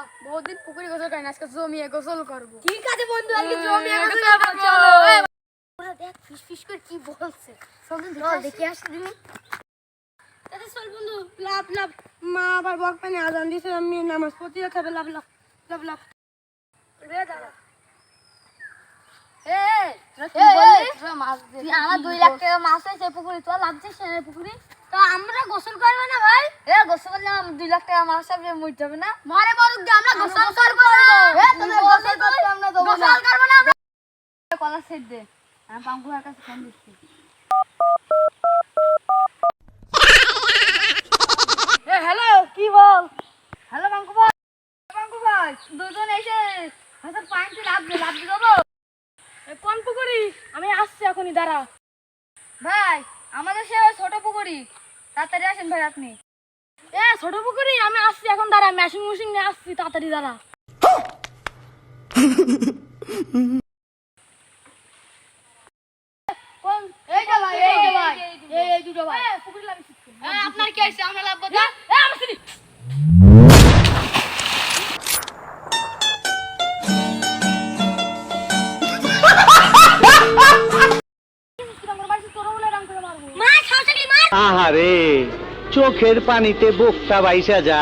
আচ্ছা বহুদিন পুকুরে গোসল করেন, আজকে জমিয়ে গোসল করবো। ঠিক আছে বন্ধু, আজকে জমিয়ে গোসল করবো। ওরা দেখ ফিস ফিস করে কি বলছে, চল দেখে আসি দিন। তাহলে চল বন্ধু, লাভ লাভ। মা আবার বক পানি আজান দিছে, আমি নামাজ পড়তে যেতে হবে। লাভ লাভ লাভ লাভ। রে দাঁড়া। আমার 2 লাখ টাকা মাছ হয়েছে পুকুরে, তো লাগছিস না পুকুরে? তো আমরা গোসল করবো না ভাই? গোসল করলে 2 লাখ টাকা মাছ হবে, মরতে হবে না? মারে মরুক দিয়ে আমরা গোসল করবো না। তোদের গোসল করতে আমরা দেবো না। গোসল করবো না আমরা। কলা সেট দে, আমি পাঙ্কুয়ার কাছে ফোন দিচ্ছি। হ্যালো, কি বল? হ্যালো পাঙ্কু ভাই, পাঙ্কু ভাই দুজন এসে হাসার পানিতে লাভ দেবো। কোন পুকুরি? আমি আসছি এখনই, দাঁড়া। ভাই আমাদের সে ছোট পুকুরি, তাড়াতাড়ি আসেন ভাই আপনি। ছোট পুকুরি, আমি আসছি এখন, দাঁড়া। মেশিন মেশিন নিয়ে আসছি, তাড়াতাড়ি দাঁড়া। কোন? এইটা ভাই, এইটা ভাই। এই দুটো ভাই। পুকুরি লাভ শিখছি। আপনার কি হয়েছে? আমরা লাভ বলতে আমি চিনি। আহারে চোখের পানিতে বোকটা বাইসা যা।